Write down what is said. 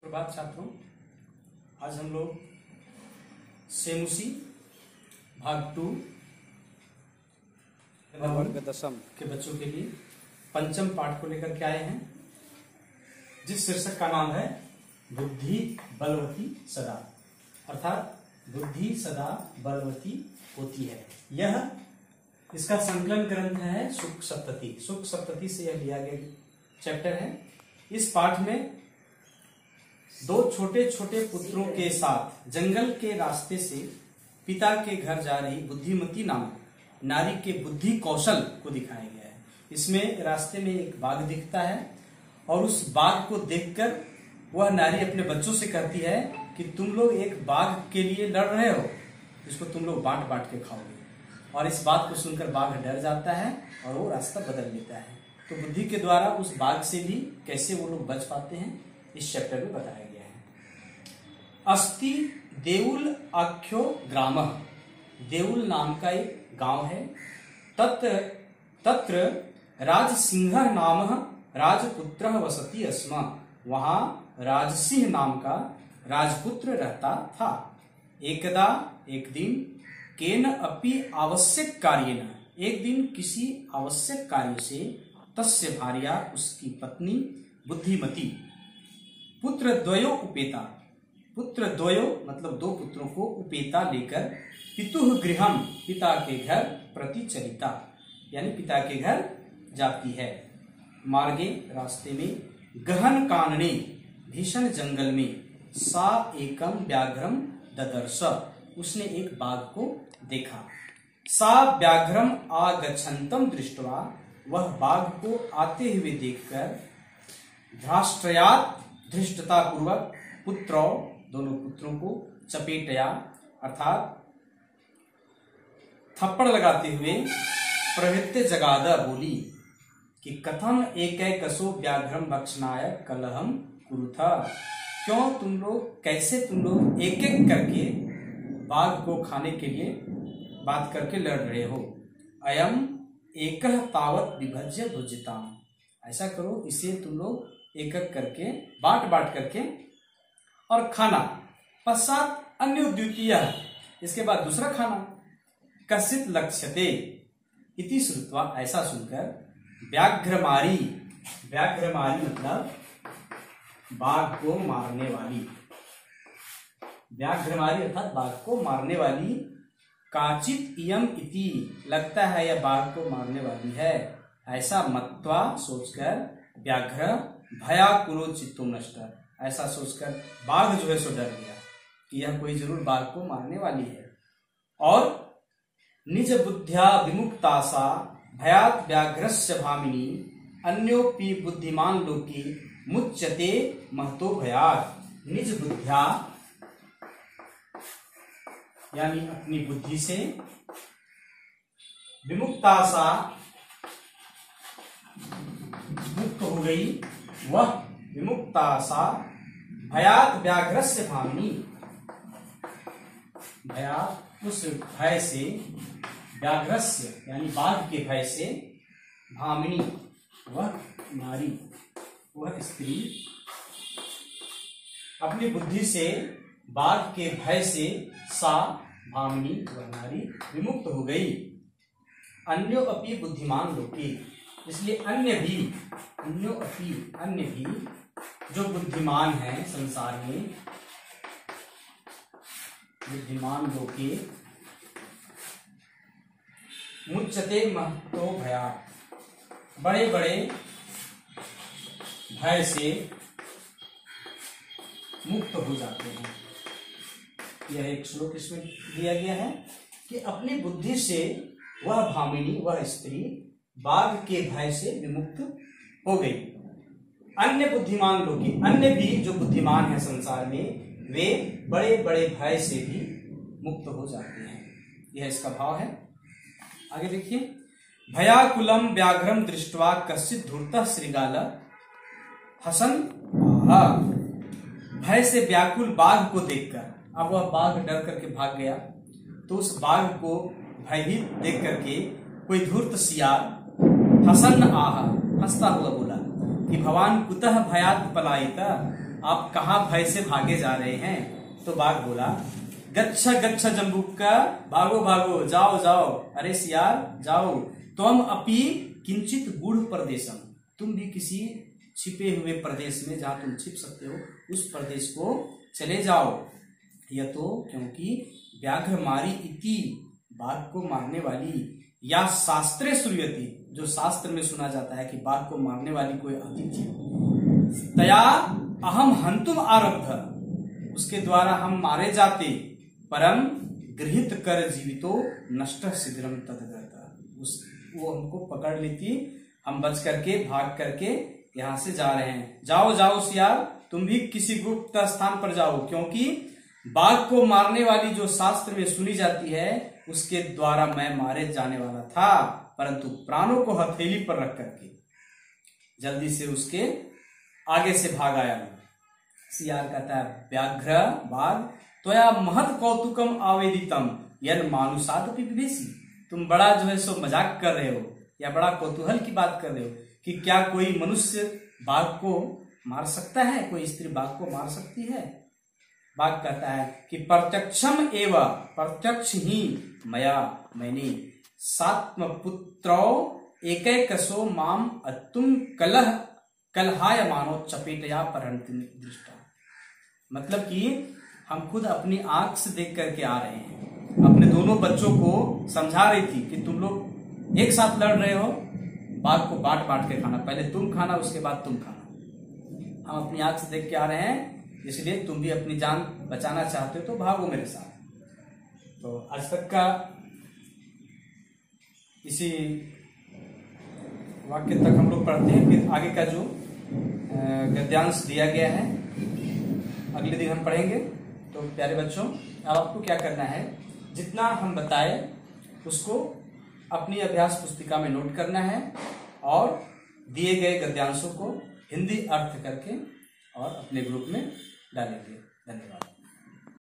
प्रभात छात्रों, आज हम लोग सेमुसी भाग 2 वर्ग दशम के बच्चों के लिए पंचम पाठ को लेकर के आए हैं, जिस शीर्षक का नाम है बुद्धि बलवती सदा, अर्थात बुद्धि सदा बलवती होती है। यह इसका संकलन ग्रंथ है सुख सप्तति। सुख सप्तति से यह लिया गया चैप्टर है। इस पाठ में दो छोटे छोटे पुत्रों के साथ जंगल के रास्ते से पिता के घर जा रही बुद्धिमती नामक नारी के बुद्धि कौशल को दिखाया गया है। इसमें रास्ते में एक बाघ दिखता है और उस बाघ को देखकर वह नारी अपने बच्चों से कहती है कि तुम लोग एक बाघ के लिए लड़ रहे हो, जिसको तुम लोग बांट बांट के खाओगे। और इस बात को सुनकर बाघ डर जाता है और वो रास्ता बदल लेता है। तो बुद्धि के द्वारा उस बाघ से भी कैसे वो लोग बच पाते हैं, इस चैप्टर में बताया गया है। अस्ति देउल आख्यो ग्रामः, देउल नाम का एक गांव है। तत्र राजसिंह नाम राजपुत्र वसति अस्म, वहां राजसिंह नाम का राजपुत्र रहता था। एकदा एक दिन केन अपि आवश्यक कार्येन, एक दिन किसी आवश्यक कार्य से तस्य भार्या, उसकी पत्नी बुद्धिमती, पुत्र द्वयो उपेता, पुत्र द्वयो मतलब दो पुत्रों को उपेता लेकर पितुः गृहम, पिता के घर प्रति चलिता, यानी पिता के घर जाती है। मार्गे रास्ते में गहन कानने, भीषण जंगल में, सा एकम व्याघ्रम ददर्श, उसने एक बाघ को देखा। सा व्याघ्रम आगच्छन्तम दृष्ट्वा, वह बाघ को आते हुए देखकर धृष्टयात्, धृष्टता पूर्वक, पुत्रों, दोनों पुत्रों को, चपेटया अर्थात थप्पड़ लगाते हुए, प्रवृत्ति जगादा, बोली कि कथम एकैकसो व्याघ्रम भक्षणाय कलहम कुरुथ, क्यों तुम लोग, कैसे तुम लोग एक एक करके बाघ को खाने के लिए बात करके लड़ रहे हो। अयम एकह तावत विभज्य भुज्यताम, ऐसा करो, इसे तुम लोग एक एक करके बांट बांट करके और खाना। पश्चात अन्य द्वितीय, इसके बाद दूसरा खाना। कसित लक्ष्यते इति श्रुत्वा, ऐसा सुनकर व्याघ्रमारी, व्याघ्रमारी मतलब बाघ को मारने वाली, व्याघ्रमारी अर्थात बाघ को मारने वाली, काचित इयम इति, लगता है यह बाघ को मारने वाली है, ऐसा मत्वा सोचकर, व्याघ्र भयाकुलो चित्तो नष्ट, ऐसा सोचकर बाघ जो है सो डर गया कि यह कोई जरूर बाघ को मारने वाली है। और निज बुद्ध्या विमुक्तासा भयात व्याघ्रस्य भामिनी, अन्योपि बुद्धिमान लोके मुच्यते महतो भयात। निज बुद्ध्या यानी अपनी बुद्धि से, विमुक्तासा मुक्त हो गई, वह विमुक्तासा भयात व्याघ्रस्य भामिनी, भयात उस भय से, व्याघ्रस्य यानी बाघ के भय से, भामिनी वह नारी, वह स्त्री, अपनी बुद्धि से बाघ के भय से, सा भामिनी वह नारी विमुक्त हो गई। अन्यो अपि बुद्धिमान लोके, इसलिए अन्य भी, अन्यो अपि अन्य भी जो बुद्धिमान हैं संसार में, बुद्धिमान लोके मुच्यते महतो भयात्, बड़े बड़े भय से मुक्त हो जाते हैं। यह एक श्लोक इसमें दिया गया है कि अपनी बुद्धि से वह भामिनी, वह स्त्री बाघ के भय से विमुक्त हो गई। अन्य बुद्धिमान लोग, अन्य भी जो बुद्धिमान है संसार में, वे बड़े बड़े भय से भी मुक्त हो जाते हैं। यह इसका भाव है। आगे देखिए, भयाकुलम व्याघ्रम दृष्ट्वा कश्चित् धूर्तः श्रीगाल हसन, भय से व्याकुल बाघ को देखकर, अब वह बाघ डर करके भाग गया, तो उस बाघ को भयभीत देख करके कोई धूर्त सियार हसन आह, हंसता हुआ बोला कि भवान कुतः भयात् पलायिता, आप कहाँ भय से भागे जा रहे हैं? तो बाघ बोला, गच्छ गच्छ जम्बुक्का, भागो भागो, जाओ जाओ, अरे सियार जाओ, त्वम अपि किंचित गूढ़ प्रदेशम, तुम भी किसी छिपे हुए प्रदेश में, जहां तुम छिप सकते हो उस प्रदेश को चले जाओ। यह तो क्योंकि व्याघ्र मारी इति, बाघ को मारने वाली, या शास्त्रे श्रूयति, जो शास्त्र में सुना जाता है कि बाघ को मारने वाली कोई अतिथि, तया अहम हंतुम आरब्ध, उसके द्वारा हम मारे जाते, परम गृहित कर जीवितो नष्ट शीघ्रम तदगत, वो हमको पकड़ लेती, हम बच करके भाग करके यहां से जा रहे हैं। जाओ जाओ सियार, तुम भी किसी गुप्त स्थान पर जाओ, क्योंकि बाघ को मारने वाली जो शास्त्र में सुनी जाती है उसके द्वारा मैं मारे जाने वाला था, परंतु प्राणों को हथेली पर रख करके जल्दी से उसके आगे से भाग आया। सियार कहता है, व्याघ्र बाघ त्वया महत कौतुकम आवेदितम यन मानुषादपि विवेशी, तुम बड़ा जो है सो मजाक कर रहे हो या बड़ा कौतूहल की बात कर रहे हो कि क्या कोई मनुष्य बाघ को मार सकता है, कोई स्त्री बाघ को मार सकती है? बाघ कहता है कि प्रत्यक्षम एवं, प्रत्यक्ष ही मया, मैंने सात्म पुत्रो एकैकसो माम अतुम कलह कलहाय मानो चपेटया परहंति दृष्टा, मतलब कि हम खुद अपनी आंख से देख करके आ रहे हैं। अपने दोनों बच्चों को समझा रही थी कि तुम लोग एक साथ लड़ रहे हो, बाघ को बांट बांट के खाना, पहले तुम खाना उसके बाद तुम खाना। हम अपनी आंख से देख के आ रहे हैं, इसलिए तुम भी अपनी जान बचाना चाहते हो तो भागो मेरे साथ। तो आज तक का इसी वाक्य तक हम लोग पढ़ते हैं, फिर आगे का जो गद्यांश दिया गया है अगले दिन हम पढ़ेंगे। तो प्यारे बच्चों, अब आपको क्या करना है, जितना हम बताए उसको अपनी अभ्यास पुस्तिका में नोट करना है और दिए गए गद्यांशों को हिंदी अर्थ करके और अपने ग्रुप में डालेंगे। धन्यवाद।